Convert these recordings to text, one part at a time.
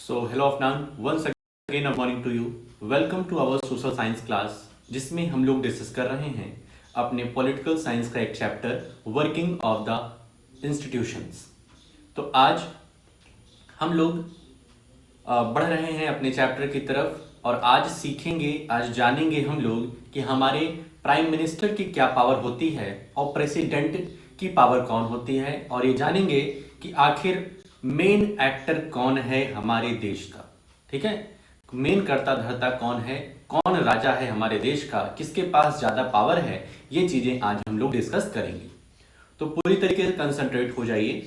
So hello afternoon, once again a morning to you. Welcome to our social science class जिसमें हम लोग discuss कर रहे हैं अपने पॉलिटिकल साइंस का एक chapter working of the institutions. तो आज हम लोग बढ़ रहे हैं अपने चैप्टर की तरफ और आज सीखेंगे, आज जानेंगे हम लोग कि हमारे प्राइम मिनिस्टर की क्या पावर होती है और प्रेसिडेंट की पावर कौन होती है, और ये जानेंगे कि आखिर मेन एक्टर कौन है हमारे देश का। ठीक है, मेन कर्ता धर्ता कौन है, कौन राजा है हमारे देश का, किसके पास ज्यादा पावर है, ये चीजें आज हम लोग डिस्कस करेंगे। तो पूरी तरीके से कंसंट्रेट हो जाइए,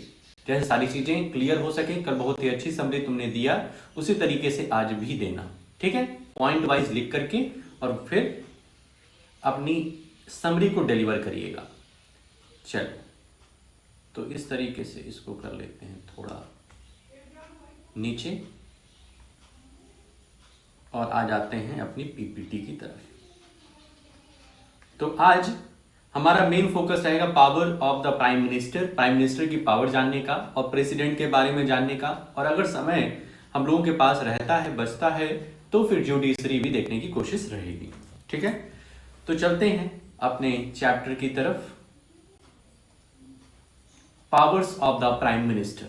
जैसे सारी चीजें क्लियर हो सके। कल बहुत ही अच्छी समरी तुमने दिया, उसी तरीके से आज भी देना। ठीक है, पॉइंट वाइज लिख करके और फिर अपनी समरी को डिलीवर करिएगा। चलो, तो इस तरीके से इसको कर लेते हैं थोड़ा नीचे और आ जाते हैं अपनी पीपीटी की तरफ। तो आज हमारा मेन फोकस रहेगा power of the prime minister, prime minister की पावर जानने का और प्रेसिडेंट के बारे में जानने का, और अगर समय हम लोगों के पास रहता है, बचता है, तो फिर जुडिशरी भी देखने की कोशिश रहेगी। ठीक है, तो चलते हैं अपने चैप्टर की तरफ। Powers of the Prime Minister.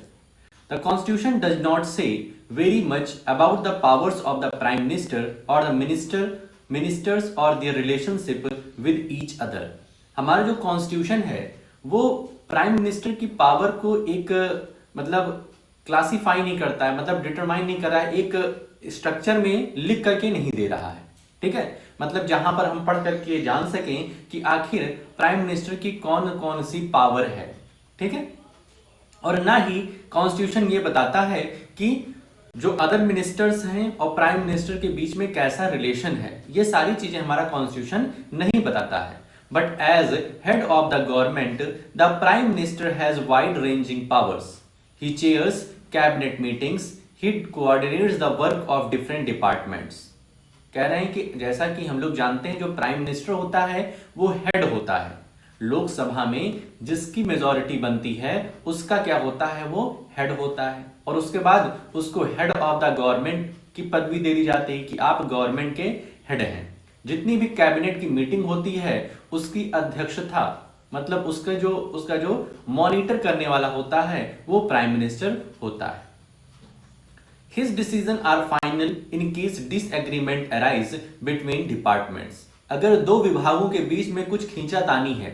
The Constitution does not say very much about the powers of the Prime Minister or the ministers or their relationship with each other. हमारा जो कॉन्स्टिट्यूशन है वो प्राइम मिनिस्टर की power को एक मतलब classify नहीं करता है, मतलब डिटरमाइन नहीं कर रहा है, एक स्ट्रक्चर में लिख करके नहीं दे रहा है। ठीक है, मतलब जहां पर हम पढ़ करके जान सकें कि आखिर प्राइम मिनिस्टर की कौन कौन सी पावर है। ठीक है, और ना ही कॉन्स्टिट्यूशन ये बताता है कि जो अदर मिनिस्टर्स हैं और प्राइम मिनिस्टर के बीच में कैसा रिलेशन है, ये सारी चीजें हमारा कॉन्स्टिट्यूशन नहीं बताता है। But as head of the government the prime minister has wide ranging powers. He chairs cabinet meetings, he coordinates the work of different departments. कह रहे हैं कि जैसा कि हम लोग जानते हैं, जो प्राइम मिनिस्टर होता है वो हेड होता है। लोकसभा में जिसकी मेजॉरिटी बनती है उसका क्या होता है, वो हेड होता है, और उसके बाद उसको हेड ऑफ द गवर्नमेंट की पदवी दे दी जाती है कि आप गवर्नमेंट के हेड हैं। जितनी भी कैबिनेट की मीटिंग होती है उसकी अध्यक्षता, मतलब उसका जो मॉनिटर करने वाला होता है वो प्राइम मिनिस्टर होता है। His decisions are final in case disagreement arise between departments. अगर दो विभागों के बीच में कुछ खींचातानी है,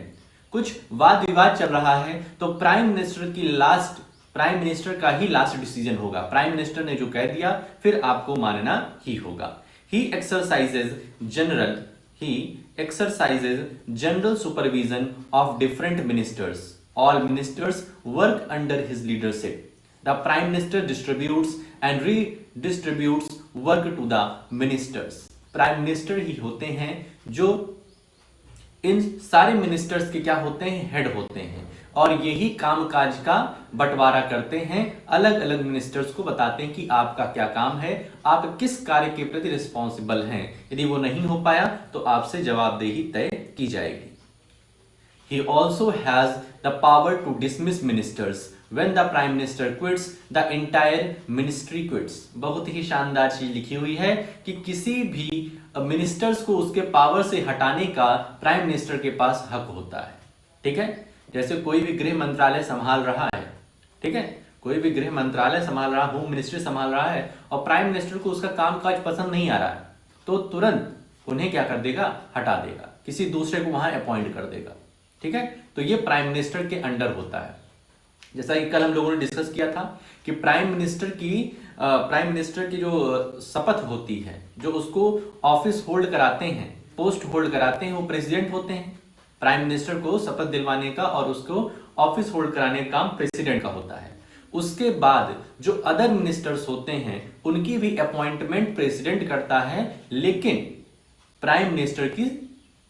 कुछ वाद विवाद चल रहा है, तो प्राइम मिनिस्टर का ही लास्ट डिसीजन होगा। प्राइम मिनिस्टर ने जो कह दिया फिर आपको मानना ही होगा। He exercises general supervision of different ministers. All ministers work under his leadership. The prime minister distributes and redistributes work to the ministers. Prime minister ही होते हैं जो इन सारे मिनिस्टर्स के क्या होते हैं, हेड होते हैं, और यही कामकाज का बंटवारा करते हैं। अलग अलग मिनिस्टर्स को बताते हैं कि आपका क्या काम है, आप किस कार्य के प्रति रिस्पॉन्सिबल हैं। यदि वो नहीं हो पाया तो आपसे जवाबदेही तय की जाएगी। He also has the power to dismiss ministers. When the prime minister quits, the entire ministry quits. बहुत ही शानदार चीज लिखी हुई है कि किसी भी मिनिस्टर्स को उसके पावर से हटाने का प्राइम मिनिस्टर के पास हक होता है। ठीक है, जैसे कोई भी गृह मंत्रालय संभाल रहा है, ठीक है, कोई भी गृह मंत्रालय संभाल रहा, होम मिनिस्ट्री संभाल रहा है, और प्राइम मिनिस्टर को उसका कामकाज पसंद नहीं आ रहा है, तो तुरंत उन्हें क्या कर देगा, हटा देगा, किसी दूसरे को वहां अपॉइंट कर देगा। ठीक है, तो ये प्राइम मिनिस्टर के अंडर होता है। जैसा कि कल हम लोगों ने डिस्कस किया था कि प्राइम मिनिस्टर की जो शपथ होती है, जो उसको ऑफिस होल्ड कराते हैं, पोस्ट होल्ड कराते हैं, वो प्रेसिडेंट होते हैं। प्राइम मिनिस्टर को शपथ दिलवाने का और उसको ऑफिस होल्ड कराने का काम प्रेसिडेंट का होता है। उसके बाद जो अदर मिनिस्टर्स होते हैं उनकी भी अपॉइंटमेंट प्रेसिडेंट करता है, लेकिन प्राइम मिनिस्टर की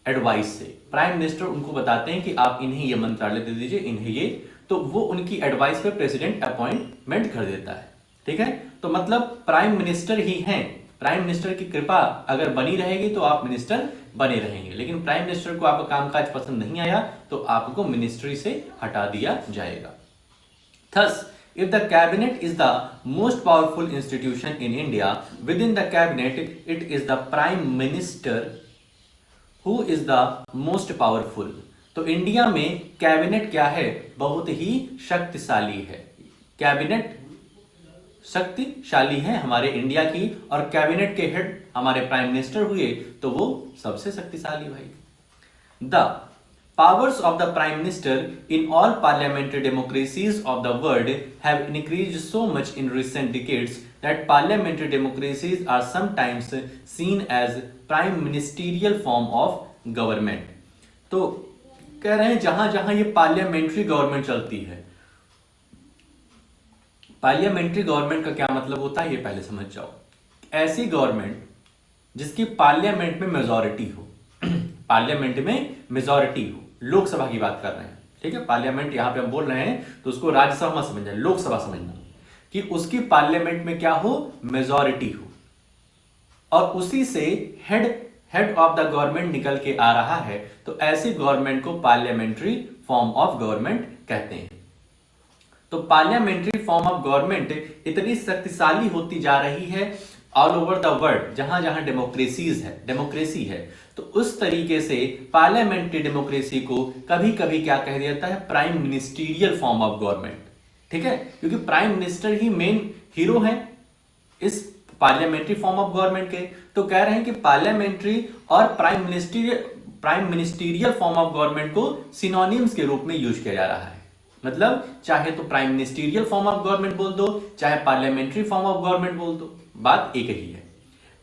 एडवाइस से। प्राइम मिनिस्टर उनको बताते हैं कि आप इन्हें ये मंत्रालय दे दीजिए, इन्हें ये, तो वो उनकी एडवाइस पे प्रेसिडेंट अपॉइंटमेंट कर देता है। ठीक है, तो मतलब प्राइम मिनिस्टर ही हैं। प्राइम मिनिस्टर की कृपा अगर बनी रहेगी तो आप मिनिस्टर बने रहेंगे, लेकिन प्राइम मिनिस्टर को आपका कामकाज पसंद नहीं आया तो आपको मिनिस्ट्री से हटा दिया जाएगा। Thus, If the cabinet is the most powerful institution in India, within the cabinet it is the prime minister who is the most powerful. तो इंडिया में कैबिनेट क्या है? बहुत ही शक्तिशाली है। कैबिनेट शक्तिशाली है हमारे इंडिया की, और कैबिनेट के हेड हमारे प्राइम मिनिस्टर हुए तो वो सबसे शक्तिशाली भाई। The powers of the prime minister in all parliamentary democracies of the world have increased so much in recent decades that parliamentary democracies are sometimes seen as prime ministerial form of government. तो कह रहे हैं जहां जहां ये parliamentary government चलती है, parliamentary government का क्या मतलब होता है ये पहले समझ जाओ। ऐसी गवर्नमेंट जिसकी पार्लियामेंट में मेजॉरिटी हो, पार्लियामेंट में मेजॉरिटी हो, लोकसभा की बात कर रहे हैं, ठीक है। पार्लियामेंट यहां पे हम बोल रहे हैं तो उसको राज्यसभा मत समझना, लोकसभा समझना, कि उसकी पार्लियामेंट में क्या हो? मेजॉरिटी हो, और उसी से हेड ऑफ द गवर्नमेंट निकल के आ रहा है, तो ऐसी गवर्नमेंट को पार्लियामेंट्री फॉर्म ऑफ गवर्नमेंट कहते हैं। तो पार्लियामेंट्री फॉर्म ऑफ गवर्नमेंट इतनी शक्तिशाली होती जा रही है ऑल ओवर द वर्ल्ड, जहां जहां डेमोक्रेसी है, तो उस तरीके से पार्लियामेंट्री डेमोक्रेसी को कभी कभी क्या कह देता है? Prime ministerial form of government, ठीक है, क्योंकि प्राइम मिनिस्टर ही मेन हीरो है इस पार्लियामेंट्री फॉर्म ऑफ गवर्नमेंट के। तो कह रहे हैं कि पार्लियामेंट्री और prime ministerial form of government को सिनोनिम्स के रूप में यूज किया जा रहा है। मतलब चाहे तो prime ministerial form of government बोल दो, चाहे पार्लियामेंट्री फॉर्म ऑफ गवर्नमेंट बोल दो, बात एक ही है।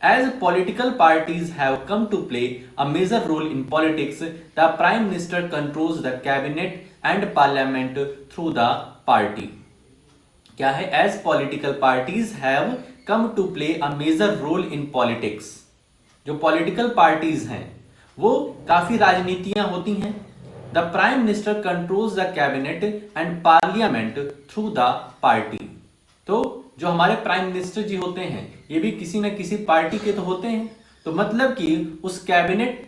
As political parties have come to play a major role in politics, the Prime Minister controls the cabinet and parliament through the party. क्या है? As political parties have come to play a major role in politics. जो political parties हैं वो काफी राजनीतियां होती हैं। The Prime Minister controls the cabinet and parliament through the party. तो जो हमारे प्राइम मिनिस्टर जी होते हैं ये भी किसी न किसी पार्टी के तो होते हैं, तो मतलब कि उस कैबिनेट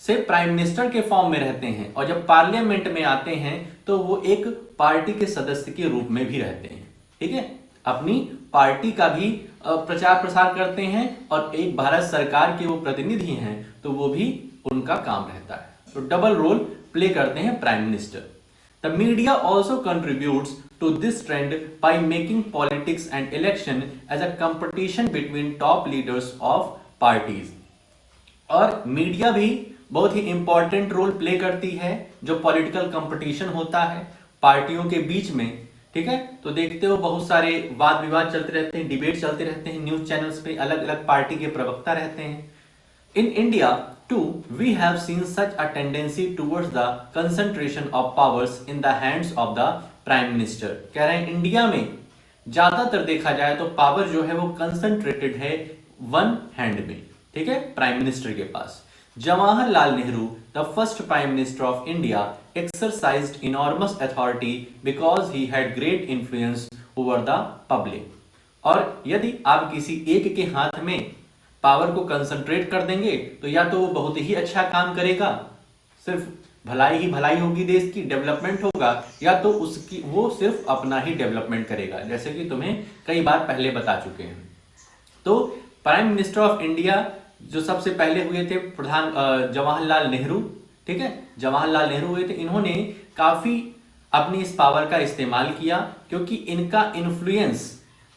से प्राइम मिनिस्टर के फॉर्म में रहते हैं, और जब पार्लियामेंट में आते हैं तो वो एक पार्टी के सदस्य के रूप में भी रहते हैं, ठीक है। अपनी पार्टी का भी प्रचार प्रसार करते हैं, और एक भारत सरकार के वो प्रतिनिधि हैं तो वो भी उनका काम रहता है। तो डबल रोल प्ले करते हैं prime minister. The media also contributes to this trend by making politics and election as a competition between top leaders of parties. और मीडिया भी बहुत ही इंपॉर्टेंट रोल प्ले करती है जो पॉलिटिकल कंपटीशन होता है पार्टियों के बीच में, ठीक है। तो देखते हो बहुत सारे वाद विवाद चलते रहते हैं, डिबेट चलते रहते हैं, न्यूज चैनल्स पे अलग अलग पार्टी के प्रवक्ता रहते हैं। In India too, we have seen such a tendency towards the concentration of powers in the hands of the Prime Minister. कह रहे हैं इंडिया में ज्यादातर देखा जाए तो पावर जो है वो कंसंट्रेटेड है वन हैंड में, ठीक है, प्राइम मिनिस्टर के पास। Jawaharlal Nehru, the first prime minister of India, exercised enormous authority because he had great influence over the public. और यदि आप किसी एक के हाथ में पावर को कंसंट्रेट कर देंगे तो या तो वो बहुत ही अच्छा काम करेगा, सिर्फ भलाई ही भलाई होगी, देश की डेवलपमेंट होगा, या तो उसकी वो सिर्फ अपना ही डेवलपमेंट करेगा, जैसे कि तुम्हें कई बार पहले बता चुके हैं। तो प्राइम मिनिस्टर ऑफ इंडिया जो सबसे पहले हुए थे जवाहरलाल नेहरू, ठीक है, जवाहरलाल नेहरू हुए थे। इन्होंने काफी अपनी इस पावर का इस्तेमाल किया क्योंकि इनका इन्फ्लुएंस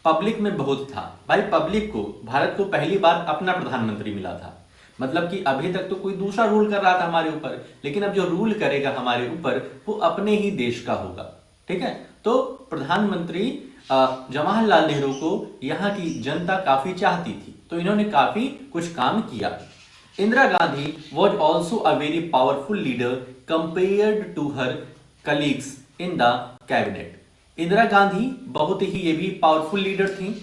पब्लिक में बहुत था। भाई पब्लिक को, भारत को पहली बार अपना प्रधानमंत्री मिला था, मतलब कि अभी तक तो कोई दूसरा रूल कर रहा था हमारे ऊपर, लेकिन अब जो रूल करेगा हमारे ऊपर वो अपने ही देश का होगा, ठीक है। तो प्रधानमंत्री जवाहरलाल नेहरू को यहाँ की जनता काफी चाहती थी, तो इन्होंने काफी कुछ काम किया। Indira Gandhi was also a very powerful leader compared to her colleagues in the cabinet. Indira Gandhi बहुत ही ये भी पावरफुल लीडर थी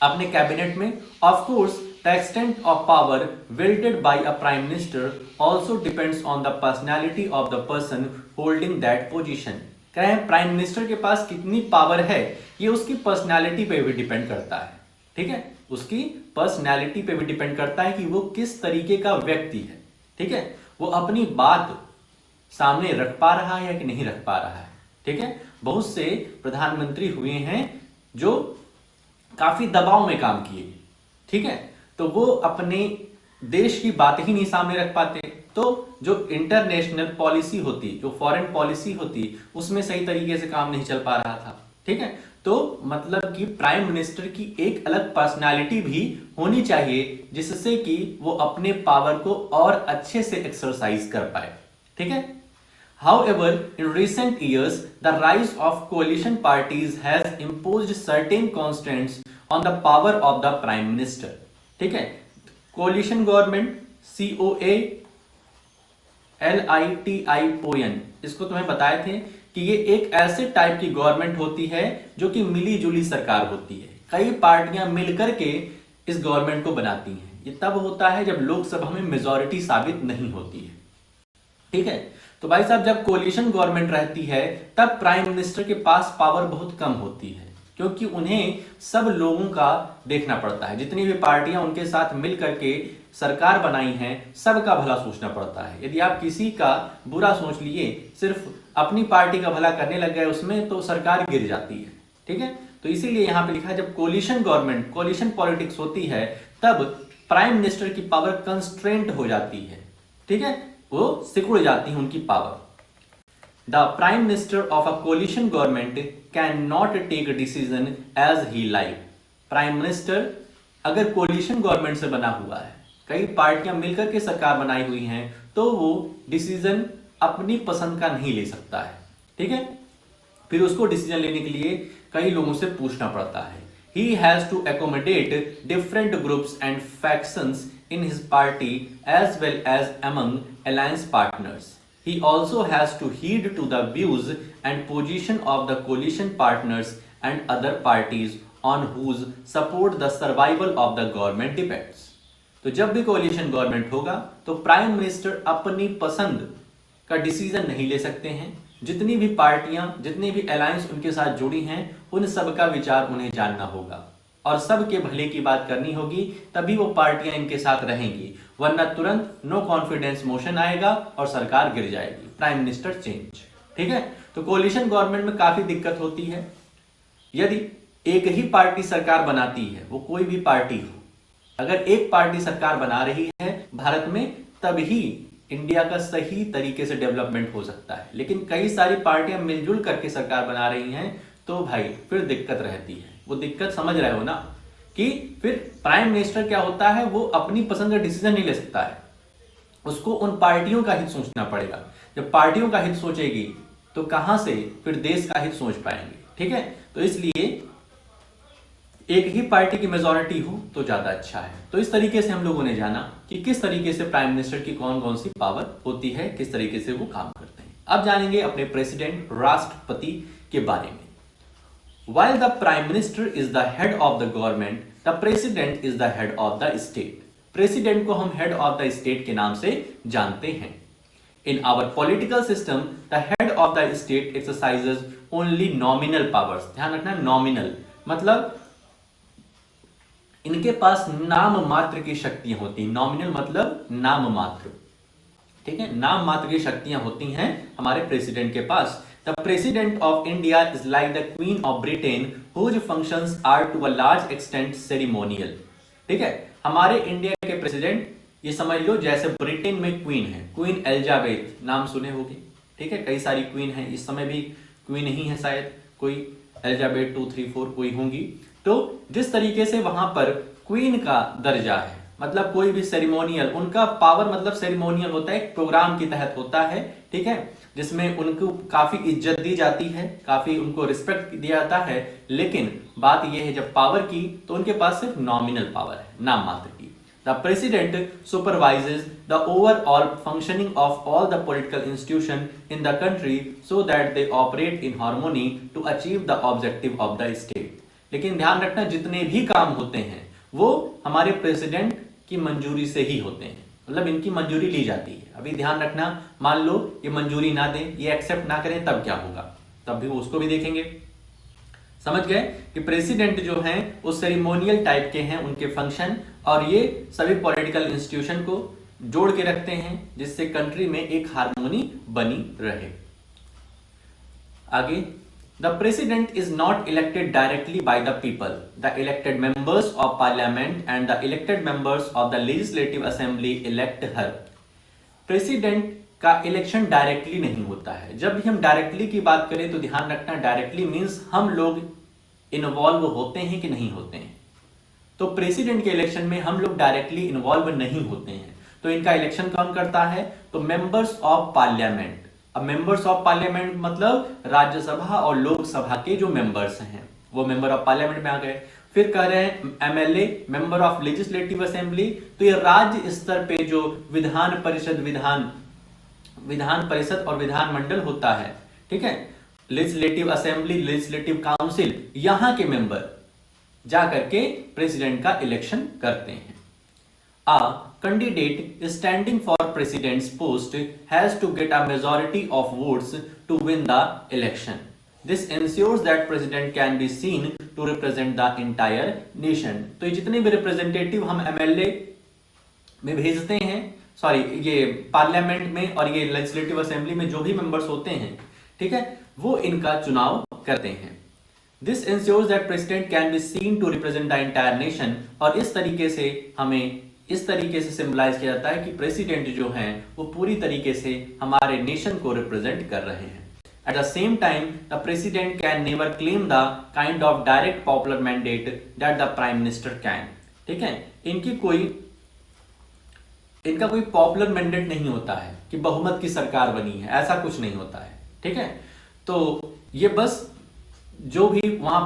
अपने कैबिनेट में। Of course the extent of power wielded by a prime minister also depends on the personality of the person holding that position. कह रहे हैं प्राइम मिनिस्टर के पास कितनी पावर है ये उसकी पर्सनैलिटी पे भी डिपेंड करता है, ठीक है, उसकी पर्सनैलिटी पे भी डिपेंड करता है कि वो किस तरीके का व्यक्ति है, ठीक है, वो अपनी बात सामने रख पा रहा है या कि नहीं रख पा रहा है, ठीक है। बहुत से प्रधानमंत्री हुए हैं जो काफी दबाव में काम किए, ठीक है, तो वो अपने देश की बात ही नहीं सामने रख पाते, तो जो इंटरनेशनल पॉलिसी होती, जो फॉरेन पॉलिसी होती, उसमें सही तरीके से काम नहीं चल पा रहा था, ठीक है। तो मतलब कि प्राइम मिनिस्टर की एक अलग पर्सनालिटी भी होनी चाहिए जिससे कि वो अपने पावर को और अच्छे से एक्सरसाइज कर पाए, ठीक है। However, in recent years, the rise of coalition parties has imposed certain constraints on the power of the prime minister. ठीक है, coalition government, COALITION, इसको तुम्हें बताए थे कि ये एक ऐसे टाइप की गवर्नमेंट होती है जो कि मिली जुली सरकार होती है, कई पार्टियां मिलकर के इस गवर्नमेंट को बनाती हैं। ये तब होता है जब लोकसभा में मेजॉरिटी साबित नहीं होती है, ठीक है। तो भाई साहब, जब कोलिशन गवर्नमेंट रहती है तब प्राइम मिनिस्टर के पास पावर बहुत कम होती है, क्योंकि उन्हें सब लोगों का देखना पड़ता है, जितनी भी पार्टियां उनके साथ मिल करके सरकार बनाई हैं सबका भला सोचना पड़ता है। यदि आप किसी का बुरा सोच लिए, सिर्फ अपनी पार्टी का भला करने लग गए उसमें, तो सरकार गिर जाती है, ठीक है। तो इसीलिए यहां पे लिखा है जब कोलिशन गवर्नमेंट, कोलिशन पॉलिटिक्स होती है तब प्राइम मिनिस्टर की पावर कंस्ट्रेंट हो जाती है, ठीक है, वो सिकुड़ जाती है उनकी power. The prime minister of a coalition government can not take decision as he like. Prime minister अगर कोलिशन गवर्नमेंट से बना हुआ है, कई पार्टियां मिलकर के सरकार बनाई हुई हैं, तो वो डिसीजन अपनी पसंद का नहीं ले सकता है, ठीक है। फिर उसको डिसीजन लेने के लिए कई लोगों से पूछना पड़ता है। He has to accommodate different groups and factions in his party as well as among alliance partners. He also has to heed to the views and position of the coalition partners and other parties on whose support the survival of the government depends. तो जब भी कोalition government होगा तो prime minister अपनी पसंद का decision नहीं ले सकते हैं। जितनी भी पार्टियां, जितनी भी अलायंस उनके साथ जुड़ी हैं, उन सब का विचार उन्हें जानना होगा और सबके भले की बात करनी होगी, तभी वो पार्टियां इनके साथ रहेंगी, वरना तुरंत नो कॉन्फिडेंस मोशन आएगा और सरकार गिर जाएगी, प्राइम मिनिस्टर चेंज, ठीक है। तो कोलिशन गवर्नमेंट में काफी दिक्कत होती है। यदि एक ही पार्टी सरकार बनाती है, वो कोई भी पार्टी हो, अगर एक पार्टी सरकार बना रही है भारत में, तभी इंडिया का सही तरीके से डेवलपमेंट हो सकता है। लेकिन कई सारी पार्टियां मिलजुल करके सरकार बना रही हैं, तो भाई फिर दिक्कत रहती है। वो दिक्कत समझ रहे हो ना, कि फिर प्राइम मिनिस्टर क्या होता है, वो अपनी पसंद का डिसीजन नहीं ले सकता है, उसको उन पार्टियों का हित सोचना पड़ेगा। जब पार्टियों का हित सोचेगी तो कहां से फिर देश का हित सोच पाएंगे, ठीक है। तो इसलिए एक ही पार्टी की मेजॉरिटी हो तो ज्यादा अच्छा है। तो इस तरीके से हम लोगों ने जाना कि किस तरीके से प्राइम मिनिस्टर की कौन कौन सी पावर होती है, किस तरीके से वो काम करते हैं। अब जानेंगे अपने प्रेसिडेंट, राष्ट्रपति के बारे में। While the prime minister is the head of the government, the president is the head of the state. President को हम हेड ऑफ द स्टेट के नाम से जानते हैं। In our political system, the head of the state exercises only nominal powers. ध्यान रखना, nominal मतलब इनके पास नाम मात्र की शक्तियां होती हैं। नॉमिनल मतलब नाम मात्र, ठीक है, नाम मात्र की शक्तियां होती हैं हमारे प्रेसिडेंट के पास। The president of India is like the queen of Britain whose functions are to a large extent ceremonial. ठीक है, हमारे इंडिया के प्रेसिडेंट ये समझ लो जैसे ब्रिटेन में क्वीन है, क्वीन एलिजाबेथ, नाम सुने होंगे, ठीक है, कई सारी क्वीन है, इस समय भी क्वीन ही है, शायद कोई एलिजाबेथ 2, 3, 4 कोई होंगी। तो जिस तरीके से वहां पर क्वीन का दर्जा है, मतलब कोई भी सेरिमोनियल, उनका पावर मतलब सेरिमोनियल होता है, एक प्रोग्राम के तहत होता है, ठीक है, जिसमें उनको काफी इज्जत दी जाती है, काफी उनको रिस्पेक्ट दिया जाता है। लेकिन बात यह है जब पावर की, तो उनके पास सिर्फ नॉमिनल पावर है, नाम मात्र की। The president supervises the overall functioning of all the political institution in the country so that they operate in harmony to achieve the objective of the state. लेकिन ध्यान रखना, जितने भी काम होते हैं वो हमारे प्रेसिडेंट की मंजूरी से ही होते हैं, मतलब इनकी मंजूरी ली जाती है। अभी ध्यान रखना, मान लो ये मंजूरी ना दें, ये एक्सेप्ट ना करें, तब क्या होगा, तब भी उसको भी देखेंगे। समझ गए कि प्रेसिडेंट जो हैं वो सेरिमोनियल टाइप के हैं उनके फंक्शन, और ये सभी पॉलिटिकल इंस्टीट्यूशन को जोड़ के रखते हैं जिससे कंट्री में एक हार्मोनी बनी रहे। आगे The president is not elected directly by the people. The elected members of parliament and the elected members of the legislative assembly elect her. President का इलेक्शन डायरेक्टली नहीं होता है। जब भी हम डायरेक्टली की बात करें तो ध्यान रखना, डायरेक्टली मीन्स हम लोग इन्वॉल्व होते हैं कि नहीं होते हैं। तो प्रेसिडेंट के इलेक्शन में हम लोग डायरेक्टली इन्वॉल्व नहीं होते हैं। तो इनका इलेक्शन कौन करता है? तो मेंबर्स ऑफ पार्लियामेंट। अब मेंबर्स ऑफ पार्लियामेंट मतलब राज्यसभा और लोकसभा के जो मेंबर्स हैं वो मेंबर ऑफ पार्लियामेंट में आ गए। फिर कह रहे हैं MLA, member of legislative assembly. तो ये राज्य स्तर पे जो विधान परिषद और विधानमंडल होता है, ठीक है, लेजिस्लेटिव असेंबली, लेजिस्लेटिव काउंसिल, यहां के मेंबर जाकर के प्रेसिडेंट का इलेक्शन करते हैं। A candidate standing for president's post has to get a majority of votes to win the election. This ensures that president can be seen to represent the entire nation. तो ये जितने भी representative हम MLA में भेजते हैं, sorry ये parliament में और ये लेजिस्लेटिव असेंबली में जो भी मेंबर्स होते हैं, ठीक है, वो इनका चुनाव करते हैं। This ensures that president can be seen to represent the entire nation. और इस तरीके से हमें इस तरीके से सिंबलाइज किया जाता है कि प्रेसिडेंट जो हैं वो पूरी तरीके से हमारे नेशन को रिप्रेजेंट कर रहे हैं। At the same time the president can never claim the kind of direct popular mandate that the prime minister can. ठीक है, इनका कोई पॉपुलर मैंडेट नहीं होता है कि बहुमत की सरकार बनी है, ऐसा कुछ नहीं होता है। ठीक है, तो ये बस जो भी वहां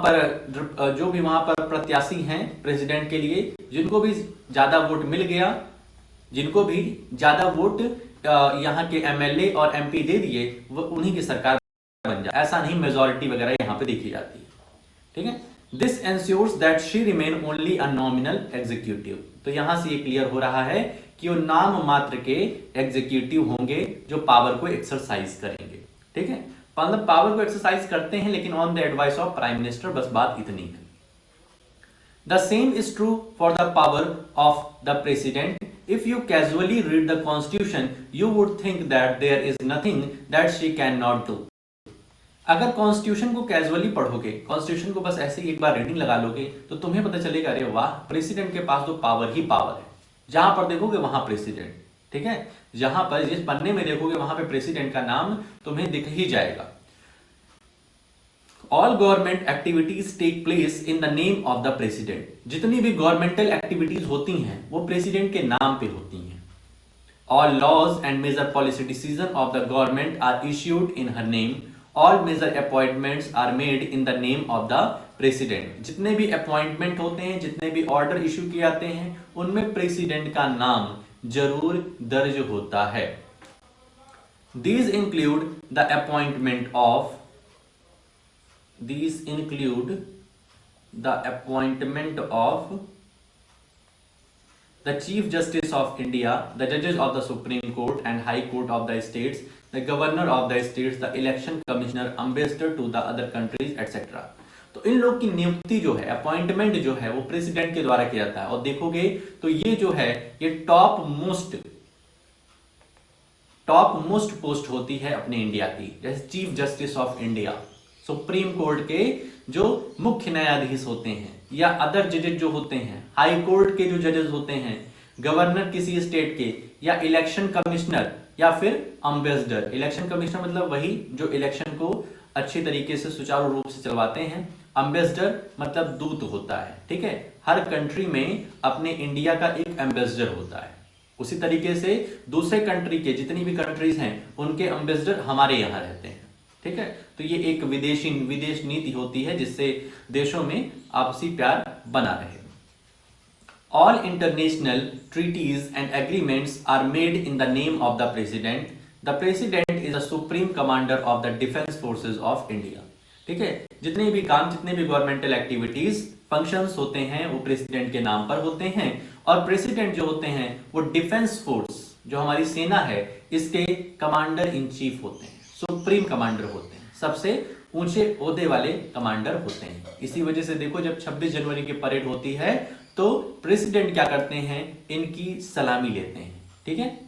पर प्रत्याशी हैं प्रेसिडेंट के लिए, जिनको भी ज्यादा वोट मिल गया, जिनको भी ज्यादा वोट यहाँ के एमएलए और एमपी दे दिए, वो उन्हीं की सरकार बन जाए। ऐसा नहीं मेजॉरिटी वगैरह यहाँ पे देखी जाती है। ठीक है, this ensures that she remain only a nominal executive. तो यहां से ये क्लियर हो रहा है कि वो नाम मात्र के एग्जीक्यूटिव होंगे जो पावर को एक्सरसाइज करेंगे। ठीक है, मतलब पावर को एक्सरसाइज करते हैं लेकिन on the advice of prime minister, बस बात इतनी है। The same is true for the power of the president. If you casually read the constitution you would think that there is nothing that she can not do. अगर constitution को casually पढ़ोगे, constitution को बस ऐसे ही एक बार reading लगा लोगे, तो तुम्हें पता चलेगा अरे वाह, प्रेसिडेंट के पास तो पावर ही पावर है। जहां पर देखोगे वहां प्रेसिडेंट। ठीक है, जहां पर जिस पन्ने में देखोगे वहां पे प्रेसिडेंट का नाम तुम्हें दिख ही जाएगा। All government activities take place in the name of the president. जितनी भी गवर्नमेंटल एक्टिविटीज होती हैं वो प्रेसिडेंट के नाम पे होती हैं। All laws and major policy decision of the government are issued in her name. All major appointments are made in the name of the president. जितने भी अपॉइंटमेंट होते हैं, जितने भी ऑर्डर इश्यू किए जाते हैं, उनमें प्रेसिडेंट का नाम जरूर दर्ज होता है। These include the appointment of the Chief Justice of India, the judges of the Supreme Court and High Court of the states, the governor of the states, the election commissioner, ambassador to the other countries, etc. तो इन लोग की नियुक्ति जो है, appointment जो है, वो president के द्वारा किया जाता है। और देखोगे तो ये जो है ये टॉप मोस्ट पोस्ट होती है अपने इंडिया की। जैसे chief justice of India, supreme court के जो मुख्य न्यायाधीश होते हैं, या अदर जजेस जो होते हैं, हाई कोर्ट के जो जजेस होते हैं, गवर्नर किसी स्टेट के, या इलेक्शन कमिश्नर, या फिर एम्बेसडर। इलेक्शन कमिश्नर मतलब वही जो इलेक्शन को अच्छे तरीके से सुचारू रूप से चलवाते हैं। एम्बेसडर मतलब दूत होता है। ठीक है, हर कंट्री में अपने इंडिया का एक एम्बेसडर होता है। उसी तरीके से दूसरे कंट्री के जितनी भी कंट्रीज हैं उनके एम्बेसडर हमारे यहाँ रहते हैं। ठीक है, तो ये एक विदेश नीति होती है जिससे देशों में आपसी प्यार बना रहे। All international treaties and agreements are made in the name of the president. The president is the supreme commander of the defence forces of India. ठीक है, जितने भी गवर्नमेंटल एक्टिविटीज, फंक्शंस होते हैं वो प्रेसिडेंट के नाम पर होते हैं। और प्रेसिडेंट जो होते हैं वो डिफेंस फोर्स, जो हमारी सेना है, इसके कमांडर इन चीफ होते हैं, सुप्रीम कमांडर होते हैं, सबसे ऊंचे ओहदे वाले कमांडर होते हैं। इसी वजह से देखो जब 26 जनवरी की परेड होती है तो प्रेसिडेंट क्या करते हैं, इनकी सलामी लेते हैं। ठीक है,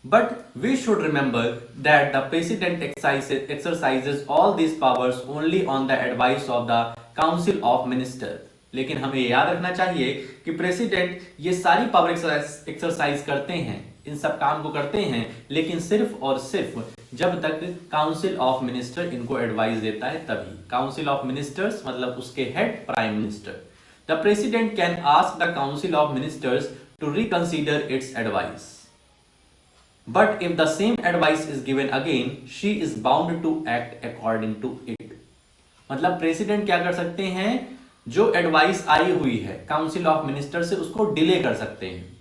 But we should remember that the president exercises all these powers only on the advice of the council of minister. लेकिन हमें याद रखना चाहिए कि प्रेसिडेंट ये सारी पावर एक्सरसाइज करते हैं, इन सब काम को करते हैं, लेकिन सिर्फ और सिर्फ जब तक काउंसिल ऑफ मिनिस्टर इनको एडवाइस देता है तभी। काउंसिल ऑफ मिनिस्टर्स मतलब उसके head prime minister. The president can ask the council of ministers to reconsider its advice, but if the same advice is given again, she is bound to act according to it. मतलब president क्या कर सकते हैं, जो advice I हुई है council of minister से उसको डिले कर सकते हैं,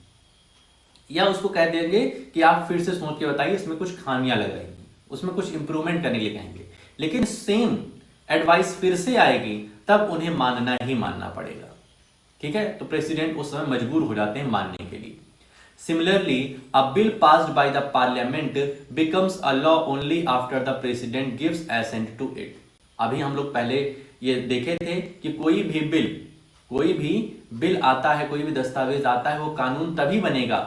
या उसको कह देंगे कि आप फिर से सोच के बताइए, इसमें कुछ खामियां लग रही हैं, उसमें कुछ इंप्रूवमेंट करने के लिए कहेंगे। लेकिन सेम एडवाइस फिर से आएगी तब उन्हें मानना ही मानना पड़ेगा। ठीक है, तो प्रेसिडेंट उस समय मजबूर हो जाते हैं मानने के लिए। Similarly, a bill passed by the parliament becomes a law only after the president gives assent to it. अभी हम लोग पहले ये देखे थे कि कोई भी बिल आता है, कोई भी दस्तावेज आता है, वो कानून तभी बनेगा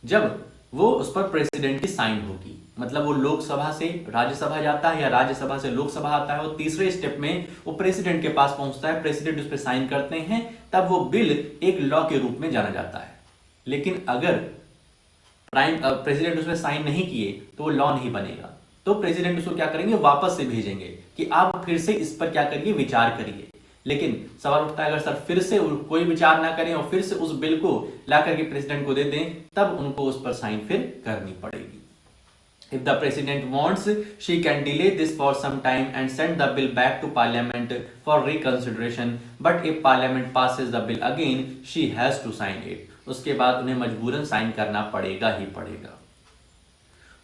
जब वो उस पर प्रेसिडेंट की साइन होगी। मतलब वो लोकसभा से राज्यसभा जाता है या राज्यसभा से लोकसभा आता है, वो तीसरे स्टेप में वो प्रेसिडेंट के पास पहुंचता है, प्रेसिडेंट उस पर साइन करते हैं, तब वो बिल एक लॉ के रूप में जाना जाता है। लेकिन अगर प्रेसिडेंट उसमें साइन नहीं किए तो वो लॉ नहीं बनेगा। तो प्रेसिडेंट उसको क्या करेंगे, वापस से भेजेंगे कि आप फिर से इस पर क्या करिए, विचार करिए। लेकिन सवाल उठता है, अगर सर फिर से कोई विचार ना करें और फिर से उस बिल को ला करके प्रेसिडेंट को दे दें, तब उनको उस पर साइन फिर करनी पड़ेगी। If the president wants, she can delay this for some time and send the bill back to parliament for reconsideration. But if parliament passes the bill again, she has to sign it. उसके बाद उन्हें मजबूरन sign करना पड़ेगा ही पड़ेगा।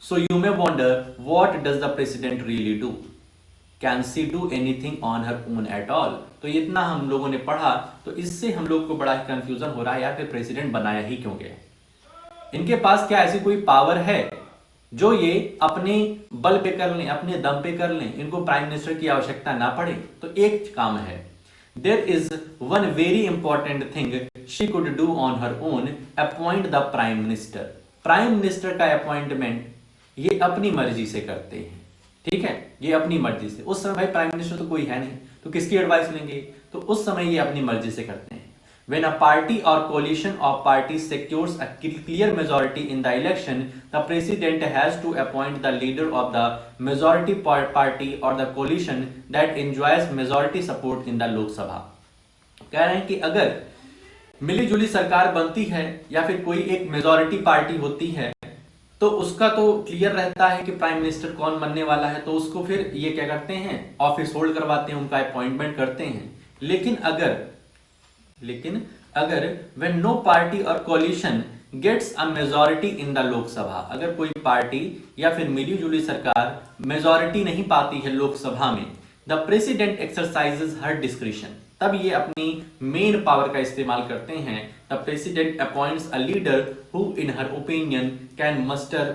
So you may wonder, what does the president really do? Can she do anything on her own at all? तो इतना हम लोगों ने पढ़ा, तो इससे हम लोग को बड़ा ही कंफ्यूजन हो रहा है, या फिर प्रेसिडेंट बनाया ही क्यों गया? इनके पास क्या ऐसी कोई पावर है जो ये अपने बल पे कर लें, अपने दम पे कर लें, इनको प्राइम मिनिस्टर की आवश्यकता ना पड़े? तो एक काम है, there is one very important thing she could do on her own, appoint the prime minister. Prime minister का अपॉइंटमेंट ये अपनी मर्जी से करते हैं। ठीक है, ये अपनी मर्जी से। उस समय भाई प्राइम मिनिस्टर तो कोई है नहीं, तो किसकी एडवाइस लेंगे? तो उस समय ये अपनी मर्जी से करते हैं। When a party or coalition of parties secures a clear majority in the election, the president has to appoint the leader of the majority party or the coalition that enjoys majority support in the Lok Sabha. कह रहे हैं कि अगर मिली जुली सरकार बनती है या फिर कोई एक मेजॉरिटी पार्टी होती है, तो उसका तो क्लियर रहता है कि प्राइम मिनिस्टर कौन बनने वाला है, तो उसको फिर ये क्या करते हैं, ऑफिस होल्ड करवाते हैं, उनका अपॉइंटमेंट करते हैं। लेकिन अगर when no party or coalition gets a majority in the Lok Sabha, अगर कोई पार्टी या फिर मिली जुली सरकार मेजॉरिटी नहीं पाती है लोकसभा में, the president exercises her discretion, तब ये अपनी मेन पावर का इस्तेमाल करते हैं। the president appoints a leader who in her opinion can muster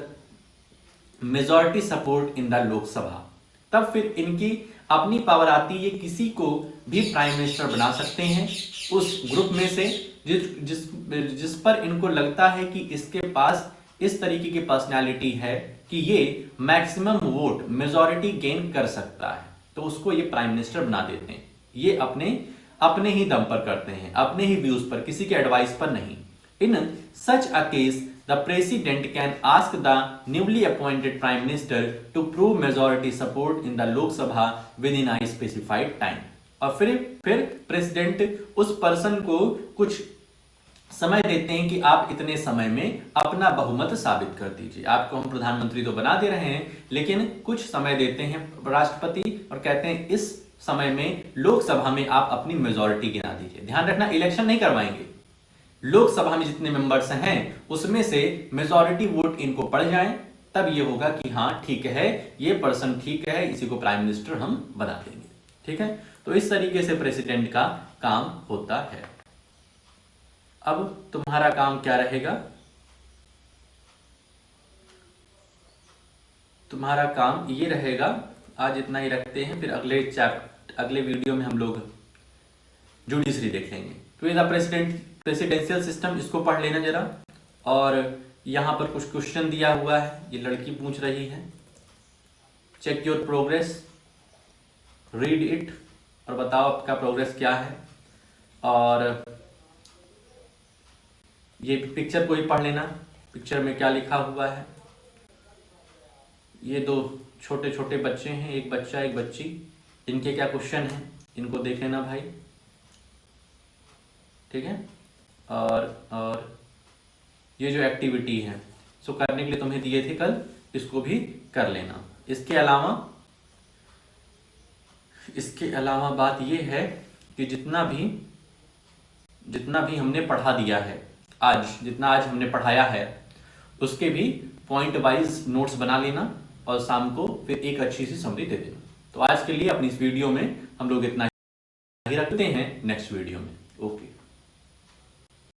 majority support in the Lok Sabha. तब फिर इनकी अपनी पावर आती है, किसी को भी प्राइम मिनिस्टर बना सकते हैं उस ग्रुप में से जिस पर इनको लगता है कि इसके पास इस तरीके की पर्सनालिटी है कि ये मैक्सिमम वोट मेजॉरिटी गेन कर सकता है, तो उसको ये प्राइम मिनिस्टर बना देते हैं। ये अपने ही दम पर करते हैं, अपने ही व्यूज पर, किसी के एडवाइस पर नहीं। In such a case the president can ask the newly appointed prime minister to prove majority support in the Lok Sabha within a specified time। और फिर प्रेसिडेंट उस पर्सन को कुछ समय देते हैं कि आप इतने समय में अपना बहुमत साबित कर दीजिए। आपको हम प्रधानमंत्री तो बना दे रहे हैं, लेकिन कुछ समय देते हैं राष्ट्रपति और कहते हैं इस समय में लोकसभा में आप अपनी मेजॉरिटी गिना दीजिए। ध्यान रखना, इलेक्शन नहीं करवाएंगे, लोकसभा में जितने मेंबर्स हैं उसमें से मेजॉरिटी वोट इनको पड़ जाएं, तब ये होगा कि हाँ ठीक है, ये पर्सन ठीक है, इसी को प्राइम मिनिस्टर हम बना देंगे। ठीक है, तो इस तरीके से प्रेसिडेंट का काम होता है। अब तुम्हारा काम क्या रहेगा? तुम्हारा काम ये रहेगा, आज इतना ही रखते हैं, फिर अगले वीडियो में हम लोग जुडिशरी देख लेंगे। तो ये प्रेसिडेंशियल सिस्टम, इसको पढ़ लेना जरा, और यहाँ पर कुछ क्वेश्चन दिया हुआ है, ये लड़की पूछ रही है। Check your progress, read it और बताओ आपका प्रोग्रेस क्या है। और ये पिक्चर को ही पढ़ लेना, पिक्चर में क्या लिखा हुआ है। ये दो छोटे छोटे बच्चे हैं, एक बच्चा एक बच्ची, इनके क्या क्वेश्चन हैं इनको देख लेना भाई, ठीक है। और ये जो एक्टिविटी है सो करने के लिए तुम्हें दिए थे कल, इसको भी कर लेना। इसके अलावा बात ये है कि जितना भी हमने पढ़ा दिया है आज, जितना आज हमने पढ़ाया है उसके भी पॉइंट वाइज नोट्स बना लेना और शाम को फिर एक अच्छी सी समरी दे देना। तो आज के लिए अपनी इस वीडियो में हम लोग इतना ही रखते हैं, नेक्स्ट वीडियो में ओके।